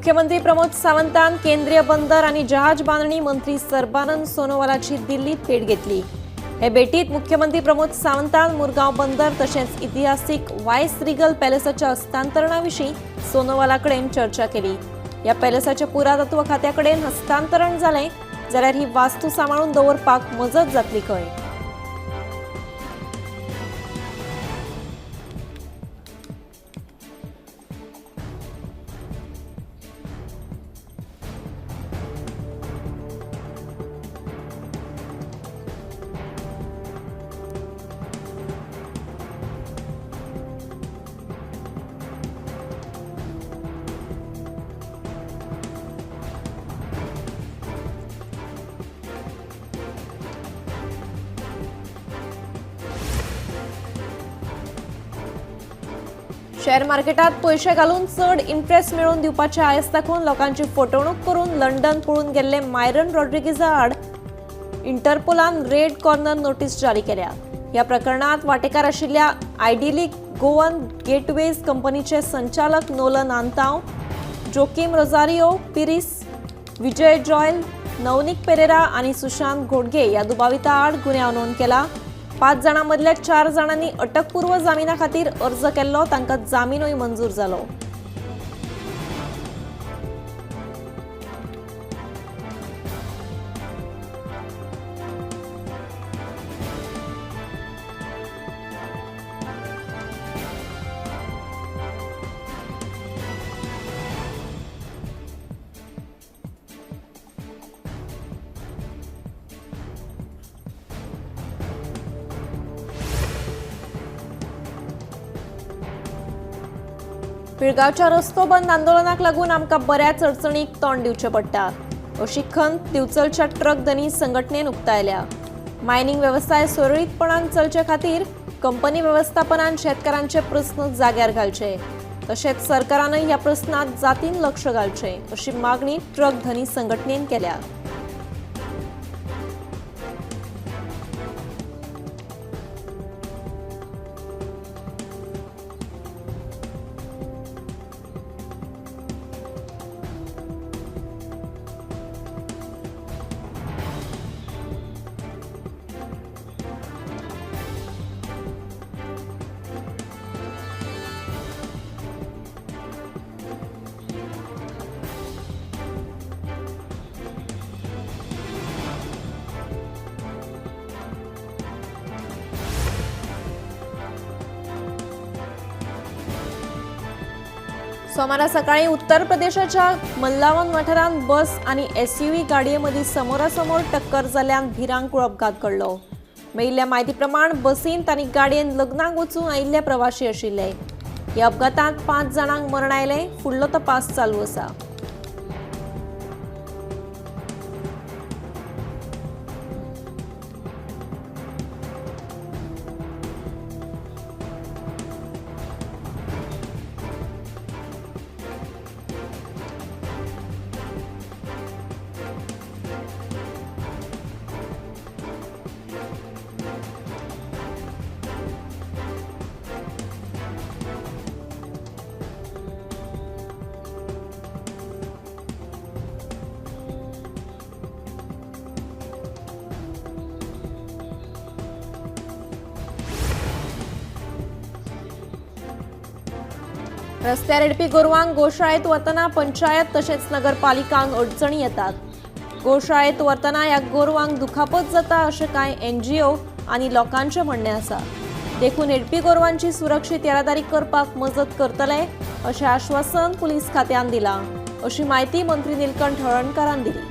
मुख्यमंत्री प्रमोद सावंतान केंद्रीय बंदर आणि जहाज बांधणी मंत्री सर्बानंद सोनोवालाची दिल्लीत भेट घेतली। हे भेटीत मुख्यमंत्री प्रमोद सावंतान मुरगांव बंदर तसेच ऐतिहासिक वायस रिगल पॅलेसाच्या हस्तांतरणाविषयी सोनोवालाकडे चर्चा केली। या पॅलेसाच्या पुरातत्व खात्याकडे हस्तांतरण झाले जाल्यार ही वास्तू सांभाळून दवरपाक मजत जातली खंय। शेअर मार्केटात पैसे घालून चढ इंटरेस्ट मिळवून दिवपाचे आयस दाखवून लोकांची फटवणूक करून लंडन पळून गेल्ले मायरन रॉड्रिगीजा आड इंटरपोलान रेड कॉर्नर नोटीस जारी केल्या। या प्रकरणात वाटेकार आशिल्ल्या आयडिलिक गोवन गेटवेज कंपनीचे संचालक नोलन आंताव, जोकीम रोजारियो पिरिस, विजय जॉयल, नवनीक पेरेरा आणि सुशांत घोडगे या दुबाविता आड गुन्यांव नोंद केला। 5 जाणांमदल्या 4 जाणांनी अटकपूर्व जामिना खातीर अर्ज केल्लो, तांकां जामीनूय मंजूर जालो। पिळगांवच्या रस्तो बंद आंदोलनाक लागून आमकां बऱ्याच अडचणीक तोंड दिवचें पडटा, अशी खंत दिवचलच्या ट्रक धनी संघटनेन उक्तायल्या। मायनिंग वेवसाय सुरळीतपणान चलचे खातीर कंपनी वेवस्थापनान शेतकारांचे प्रस्न जाग्यार घालचे, तशेंच सरकारानय ह्या प्रस्नात जातीन लक्ष घालचे, अशी मागणी ट्रक धनी संघटनेन केल्या। सोमारा सकाळी उत्तर प्रदेशाच्या मल्लावन वाठारांत बस आणि एसयूव्ही गाडयेमदीं समोरासमोर टक्कर जाल्ल्यान भिरांकूळ अपघात घडलो। मेळिल्ल्या म्हायती प्रमाण बसींत आनी गाडयेन लग्नाक वचून आयिल्ले प्रवाशी आशिल्ले। ह्या अपघातांत 5 जाणांक मरण आयले। फुडलो तपास चालू आसा। रस्त्यार येडपी गोरवांक गोशाळेत वतना पंचायत तशेंच नगरपालिकांक अडचणी येतात। गोशाळेत वतना ह्या गोरवांक दुखापत जाता अशें कांय NGO आनी लोकांचें म्हणणें आसा। देखून येडपी गोरवांची सुरक्षीत येरादारी करपाक मजत करतले अशें आश्वासन पुलीस खात्यान दिलां, अशी माहिती मंत्री निलकंठ हळर्णकारान दिली।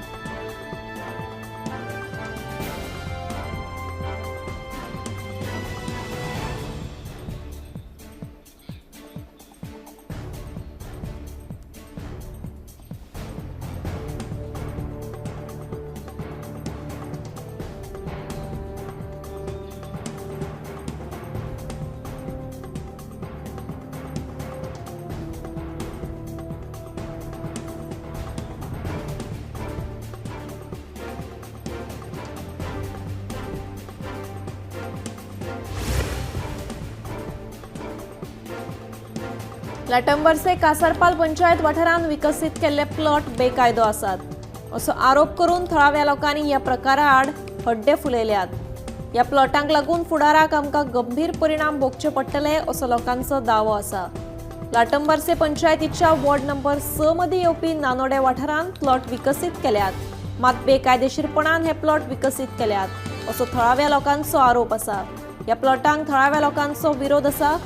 लाटंबरचे कासारपाल पंचायत वाठारांत विकसीत केल्ले प्लॉट बेकायदो आसात असो आरोप करून थळाव्या लोकांनी ह्या प्रकारा आड हड्डे फुलयल्यात. ह्या प्लॉटांक लागून फुडाराक आमकां गंभीर परिणाम भोगचे पडटले असो लोकांचो दावो आसा. लाटंबरचे पंचायतीच्या वॉर्ड नंबर 6 मदीं येवपी नानोडे वाठारांत प्लॉट विकसीत केल्यात, मात बेकायदेशीरपणान हे प्लॉट विकसीत केल्यात असो थळाव्या लोकांचो आरोप आसा. ह्या प्लॉटांक थळाव्या लोकांचो विरोध आसा.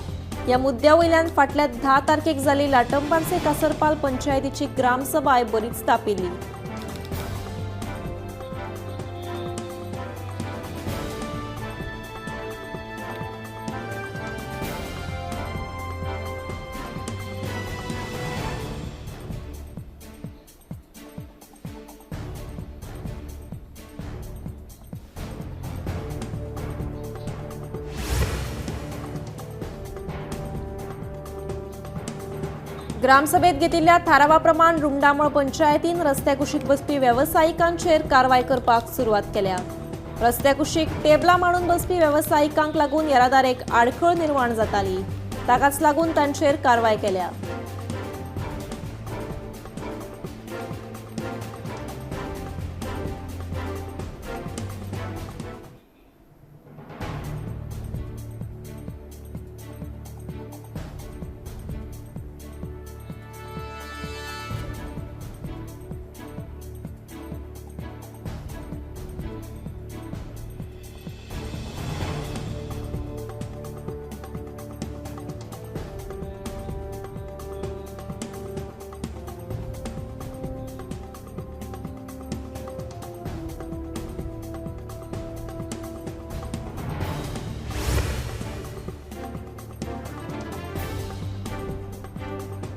ह्या मुद्द्या वयल्यान फाटल्या 10 तारखेक जाल्ली लाटंबरचे कासारपाल पंचायतीची ग्रामसभा बरीच तापिल्ली. ग्रामसभेत घेतिल्ल्या थारावाप्रमाण रुमडामळ पंचायतीन रस्त्या कुशीक बसपी व्यावसायिकांचेर कारवाय करपाक सुरवात केल्या. रस्त्या कुशीक टेबलां मांडून बसपी व्यावसायिकांक लागून येरादारेक आडखळ निर्माण जाताली. ताकाच लागून तांचेर कारवाय केल्या.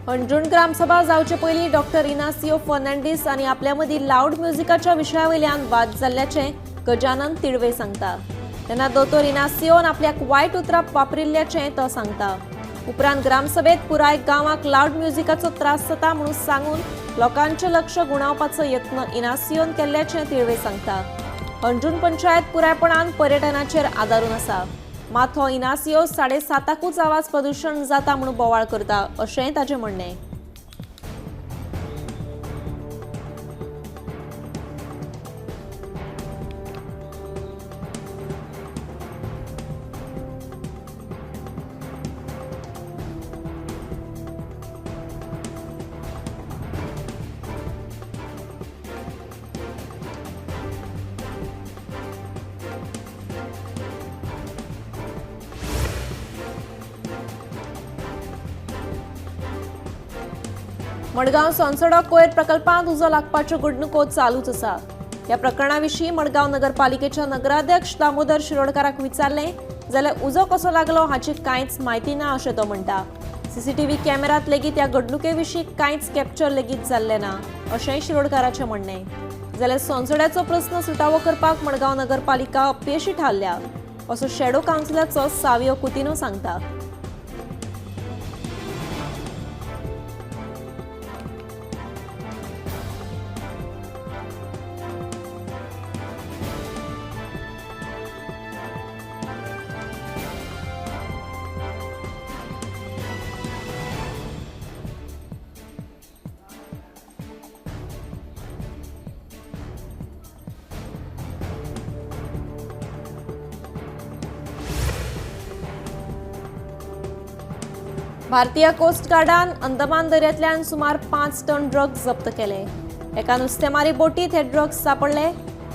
अंजुण ग्रामसभा जावचे पयलीं डॉक्टर इनासियो फर्नांडीस आनी आपल्या मदीं लावड म्युझिकाच्या विशया वयल्यान वाद जाल्ल्याचें गजानन तिडवे सांगता. तेन्ना दोतोर इनासियोन आपल्याक वायट उतरां वापरिल्ल्याचें तो सांगता. उपरांत ग्रामसभेत पुराय गांवाक लावड म्युझिकाचो त्रास जाता म्हणून सांगून लोकांचें लक्ष गुणावपाचो यत्न इनासियोन केल्ल्याचें तिडवे सांगता. अंजुण पंचायत पुरायपणान पर्यटनाचेर आदारून आसा, मात हो इनासियो 7:30 आवाज प्रदूषण जाता म्हणून बोवाळ करता अशेंय ताचें म्हणणें. मडगांव सोंसडो कोयर प्रकल्पांत उजो लागपाच्यो घडणुको चालूच आसा. ह्या प्रकरणा विशीं मडगांव नगरपालिकेच्या नगराध्यक्ष दामोदर शिरोडकाराक विचारलें जाल्यार उजो कसो लागलो हाची कांयच म्हायती ना अशें तो म्हणटा. सीसीटीव्ही कॅमेरात लेगीत ह्या घडणुके विशीं कांयच कॅप्चर लेगीत जाल्लें ना अशेंय शिरोडकाराचें म्हणणें. जाल्यार सोंसड्याचो प्रस्न सुटावो करपाक मडगांव नगरपालिका अपयशी थारल्या असो शॅडो कावन्सिलाचो सावियो कुतिनो सांगता. भारतीय कोस्ट गार्डान अंदमान दर्यांतल्यान सुमार 5 टन ड्रग्स जप्त केले. एका नुस्तेमारी बोटीत हे ड्रग्स सापडले.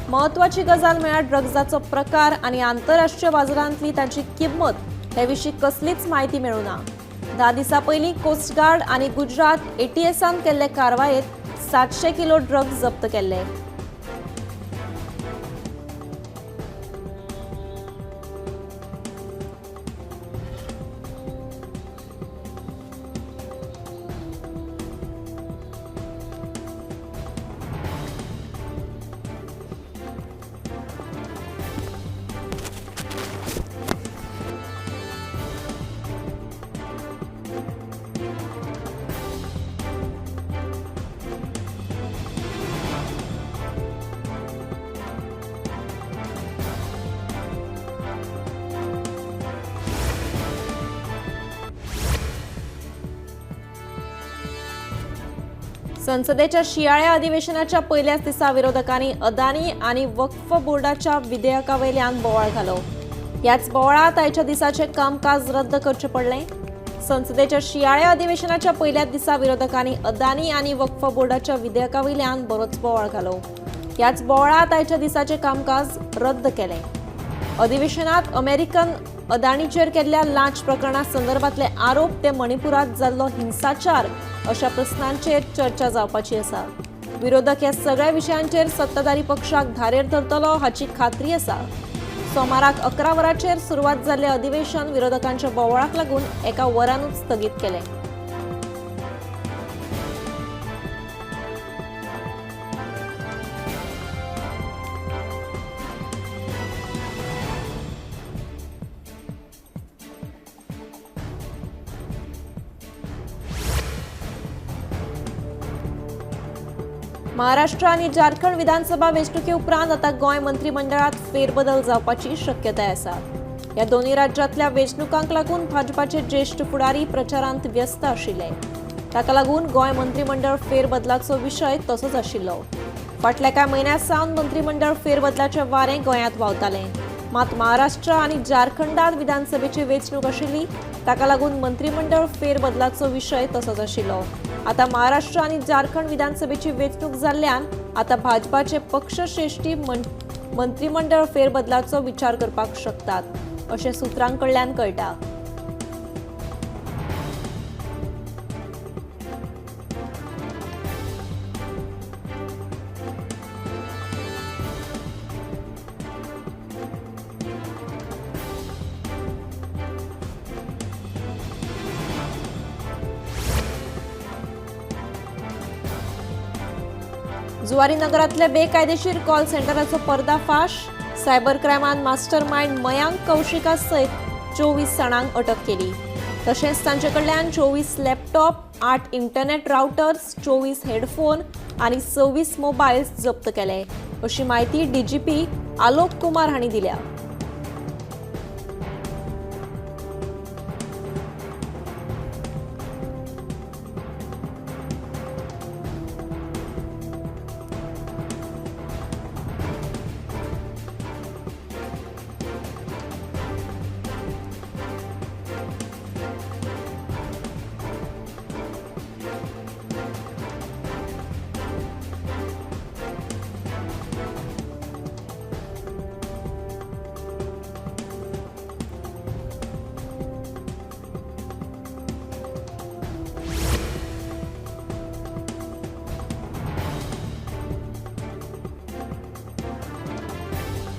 महत्वाची गजाल म्हळ्यार ड्रग्साचो प्रकार आनी आंतरराष्ट्रीय बाजारांतली ताची किंमत हे विशीं कसलीच म्हायती मेळूना. 10 दिसां पयलीं कोस्ट गार्ड आनी गुजरात एटीएसान केल्ले कारवायेत 700 किलो ड्रग्स जप्त केल्ले. संसदेच्या शियाळ्या अधिवेशनाच्या पहिल्याच दिसा विरोधकांनी अदानी आणि वक्फ बोर्डाच्या विधेयकावयल्यान बोवाळ घालो. याच बोवाळात आयच्या दिसाचे कामकाज रद्द करचे पडले. संसदेच्या शियाळ्या अधिवेशनाच्या पहिल्याच दिसा विरोधकांनी अदानी आणि वक्फ बोर्डाच्या विधेयकावयल्यान बरोच बोवाळ घालो. याच बोवाळात आयच्या दिसाचे कामकाज रद्द केले. अधिवेशनात अमेरिकन अदानीचेर केल्ल्या लांच प्रकरणा संदर्भातले आरोप ते मणिपुरात जाल्लो हिंसाचार अशा प्रश्नांचेर चर्चा जावपाची आसा. विरोधक ह्या सगळ्या विशयांचेर सत्ताधारी पक्षाक धारेर धरतलो हाची खात्री आसा. सोमाराक 11 वरांचेर सुरवात जाल्ले अधिवेशन विरोधकांच्या बोवाळाक लागून एका वरानूच स्थगीत केले. महाराष्ट्र आणि झारखंड विधानसभा वेंचणुके उपरांत आता गोंय मंत्रिमंडळात फेरबदल जावपाची शक्यताय आसा. या दोन्ही राज्यांतल्या वेंचणुकांक लागून भाजपाचे ज्येष्ठ फुडारी प्रचारांत व्यस्त आशिल्ले. ताका लागून गोंय मंत्रिमंडळ फेरबदलाचो विशय तसोच आशिल्लो. फाटल्या कांय म्हयन्यां सावन मंत्रिमंडळ फेरबदलाचे वारें गोंयांत व्हांवतालें. मात महाराष्ट्र आणि झारखंडांत विधानसभेची वेंचणूक आशिल्ली. ताका लागून मंत्रिमंडळ फेरबदलाचो विशय तसोच आशिल्लो. आता महाराष्ट्र आणि झारखंड विधानसभेची वेंचणूक जाल्ल्यान आता भाजपाचे पक्षश्रेष्ठी मंत्रिमंडळ फेरबदलाचो विचार करपाक शकतात, अशें सुत्रांकडल्यान कळटा. जुवारी नगरांतले बेकायदेशीर कॉल सेंटराचो पर्दाफाश. सायबर क्रायमान मास्टर माइंड मयांक कौशिका सयत 24 जाणांक अटक केली. तशेंच तांचे कडल्यान 24 लॅपटॉप, 8 इंटरनेट राउटर्स, 24 हेडफोन आनी 26 मोबायल्स जप्त केले, अशी माहिती डीजीपी आलोक कुमार हांणी दिल्या.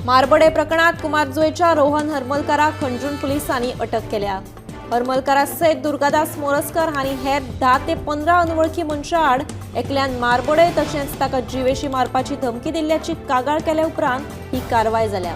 मारबडे प्रकरणात कुमारजुंवेच्या रोहन हरमलकाराक खंडून पुलिसांनी अटक केल्या. हरमलकारा सयत दुर्गादास मोरजकर हांणी हेर 10 ते 15 अनवळखी मनशां आड एकल्यान मारबडे तशेंच ताका जिवेशी मारपाची धमकी दिल्ल्याची कागाळ केल्या उपरांत ही कारवाय जाल्या.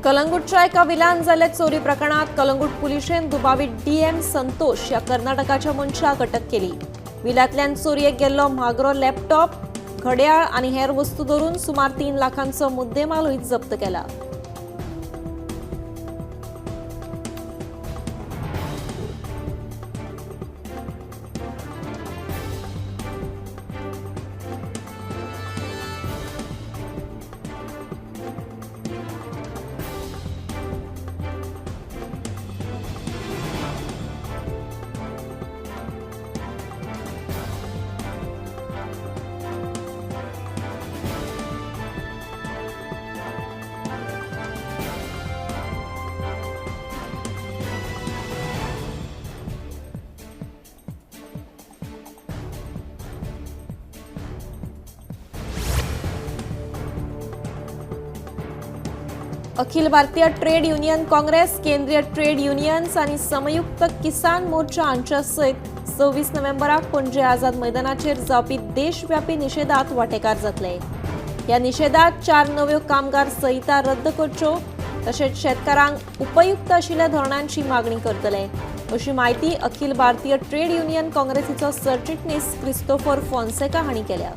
कलंगूटच्या एका विलान जाल्ले चोरी प्रकरणात कलंगूट पुलिशेन दुबावीत डीएम संतोष या कर्नाटकाच्या मनशाक अटक केली. विलांतल्यान चोरयेक गेल्लो म्हागरो लॅपटॉप, घड्याळ आनी हेर वस्तू धरून सुमार 3 लाखांचो मुद्देमालूय जप्त केला. अखिल भारतीय ट्रेड युनियन काँग्रेस, केंद्रीय ट्रेड युनियन्स आणि संयुक्त किसान मोर्चा हांच्या सयत 26 नोव्हेंबराक पणजे आझाद मैदानाचेर जावपी देशव्यापी निषेधात वांटेकार जातले। ह्या निषेधात 4 नव्यो कामगार संहिता रद्द करच्यो तशेंच शेतकारांक उपयुक्त आशिल्ल्या धोरणांची मागणी करतले, अशी माहिती अखिल भारतीय ट्रेड युनियन काँग्रेसीचो सरचिटणीस क्रिस्तोफर फॉन्सेका हांणी केल्या।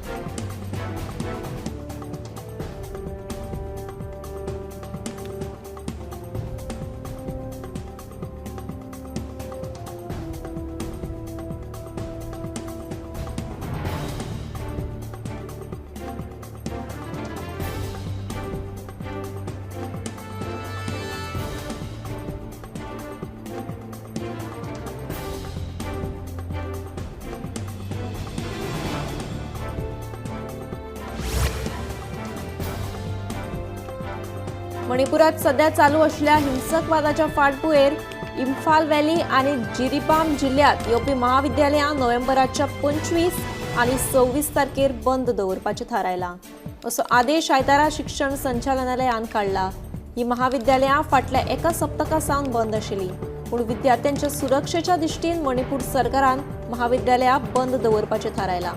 मणिपुरात सध्या चालू असलेल्या हिंसक वादाच्या फाटभुंयेर इम्फाल व्हॅली आणि जिरीबाम जिल्ह्यात येवपी महाविद्यालयां नोव्हेंबराच्या 25 आणि 26 तारखेर बंद दवरपाचें थारायलां, असो आदेश आयतारा शिक्षण संचालनालयान काडला। ही महाविद्यालयां फाटल्या एका सप्तका सावन बंद आशिल्लीं, पूण विद्यार्थ्यांच्या सुरक्षेच्या दिश्टीन मणिपूर सरकारान महाविद्यालयां बंद दवरपाचें थारायलां।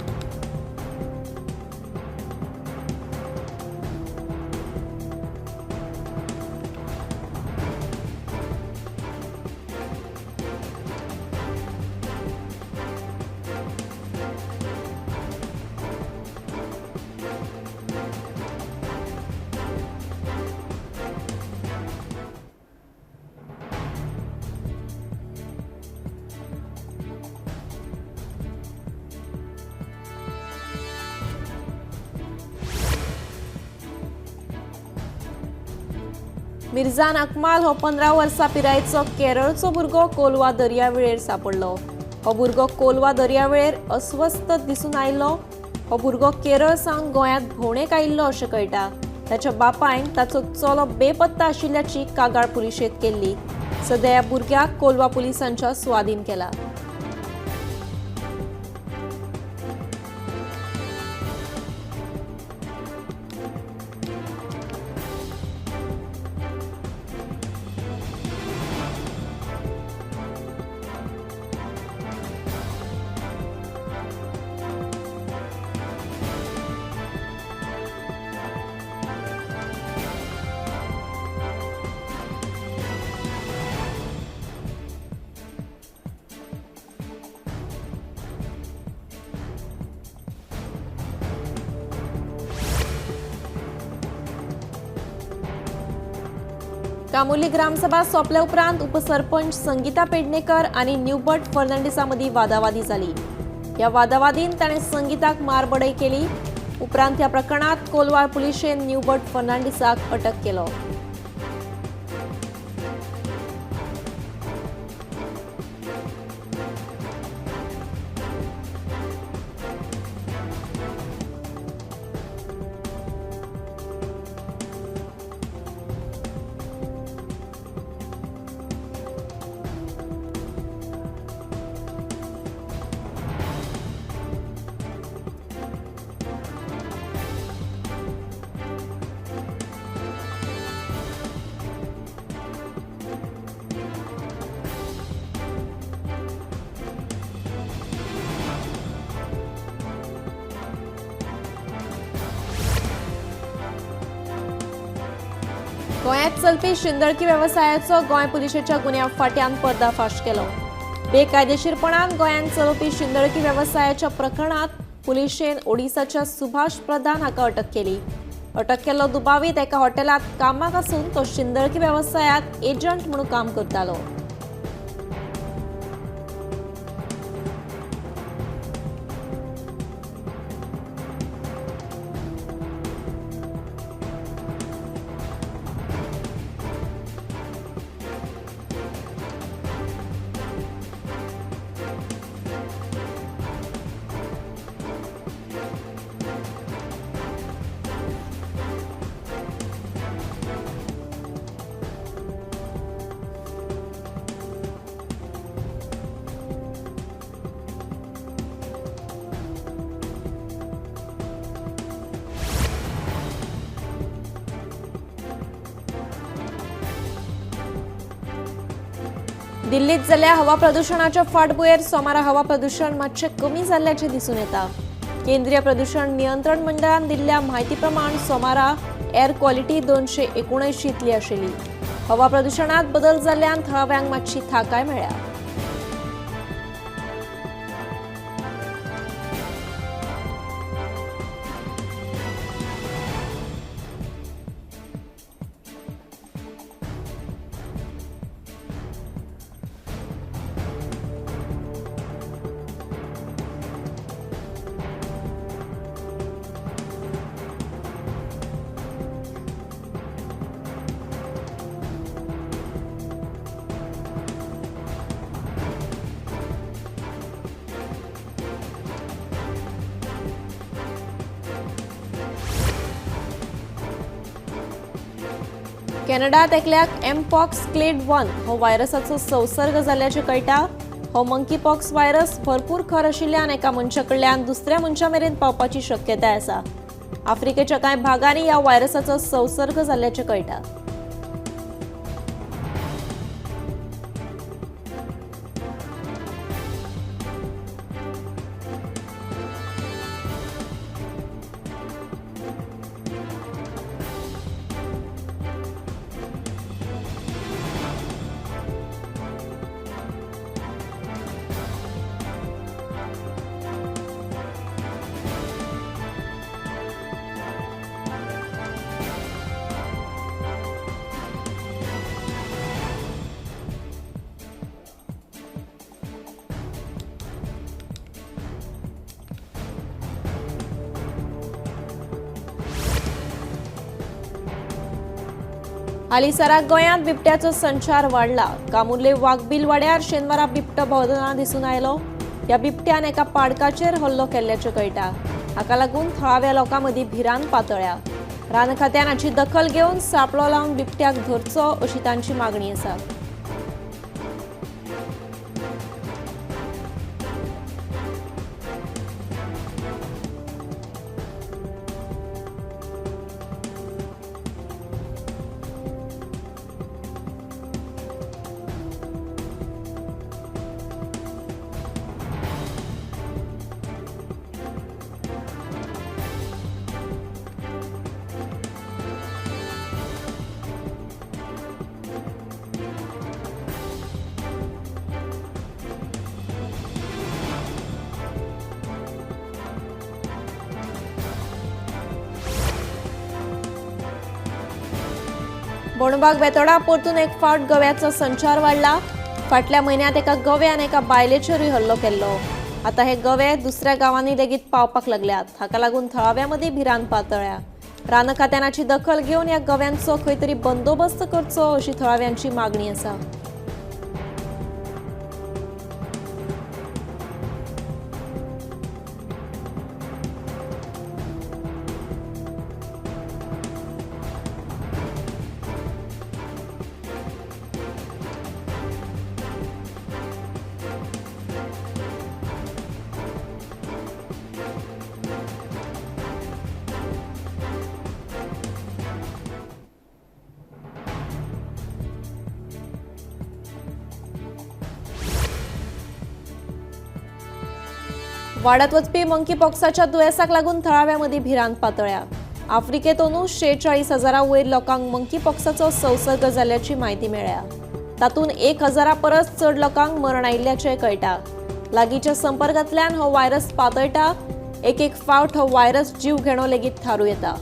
मिर्झान अकमाल हो 15 वर्सां पिरायेचो केरळचो भुरगो कोलवा दर्यावेळेर सांपडलो। हो भुरगो कोलवा दर्यावेळेर अस्वस्थ दिसून आयिल्लो। हो भुरगो केरळ सावन गोंयांत भोंवडेक आयिल्लो अशें कळटा। ताच्या बापायन ताचो चलो बेपत्ता आशिल्ल्याची कागाळ पुलिशेंत केल्ली। सध्या ह्या भुरग्याक कोलवा पुलिसांच्या स्वाधीन केला। कामोली ग्रामसभा सोंपले उपरांत उपसरपंच संगीता पेडणेकर आणि न्यूबर्ट फर्नांडिसा मदीं वादावादी जाली। ह्या वादावादीन ताणें संगीताक मारबडय केली। उपरांत ह्या प्रकरणात कोलवा पुलिशेन न्यूबर्ट फर्नांडिसाक अटक केलो। गोंयांत चलपी शिंदळकी वेवसायाचो गोंय पुलिशेच्या गुन्यांव फाट्यान पर्दाफाश केलो। बेकायदेशीरपणान गोंयांत चलपी शिंदळकी वेवसायाच्या प्रकरणात पुलिशेन ओडिसाच्या सुभाष प्रधान हाका अटक केली। अटक केल्लो दुबावीत एका हॉटेलात कामाक आसून तो शिंदळकी वेवसायात एजंट म्हणून काम करतालो। दिल्लीत जाल्ल्या हवा प्रदूषणाच्या फाटभुंयेर सोमारा हवा प्रदूषण मातशें कमी जाल्ल्याचें दिसून येता. केंद्रीय प्रदूषण नियंत्रण मंडळान दिल्ल्या म्हायती प्रमाण सोमारा एअर क्वॉलिटी 279 इतली आशिल्ली. हवा प्रदूषणात बदल जाल्ल्यान थळाव्यांक मातशी थाकाय मेळ्ळ्या. कॅनडात एकल्याक एमपॉक्स क्लेड 1 हो व्हायरसाचो संसर्ग जाल्ल्याचें कळटा. हो मंकीपॉक्स व्हायरस भरपूर खर आशिल्ल्यान एका मनशा कडल्यान दुसऱ्या मनशा मेरेन पावपाची शक्यताय आसा. आफ्रिकेच्या कांय भागांनी ह्या व्हायरसाचो संसर्ग जाल्ल्याचें कळटा. हालीसराक गोंयांत बिबट्याचो संचार वाडला. कामुर्ले वाघबील वाड्यार शेनवारा बिबटो भोंवतना दिसून आयलो. ह्या बिबट्यान एका पाडकाचेर हल्लो केल्ल्याचें कळटा. हाका लागून थळाव्या लोकां मदीं भिरांत पातळ्ळ्या. रान खात्यान हाची दखल घेवन सापळो लावन बिबट्याक धरचो अशी तांची मागणी आसा. बोणबाग बेतोडा परतून एक फावट गव्याचो संचार वाडला. फाटल्या म्हयन्यांत एका गव्यान एका बायलेचेरूय हल्लो केल्लो. आतां हे गवे दुसऱ्या गांवांनी लेगीत पावपाक लागल्यात. हाका लागून थळाव्या मदीं भिरांत पातळ्ळ्या. रान खात्यान हाची दखल घेवन ह्या गव्यांचो खंय तरी बंदोबस्त करचो अशी थळाव्यांची मागणी आसा. वाडत वचपी मंकीपॉक्साच्या दुयेंसाक लागून थळाव्या मदीं भिरांत पातळ्ळ्या. आफ्रिकेतूनच 46,000 वयर लोकांक मंकीपॉक्साचो संसर्ग जाल्ल्याची म्हायती मेळ्ळ्या. तातूंत 1,000 परस चड लोकांक मरण आयिल्ल्याचें कळटा. लागींच्या संपर्कांतल्यान हो व्हायरस पातळटा. एक फावट हो व्हायरस जीव घेणो लेगीत थारू येता.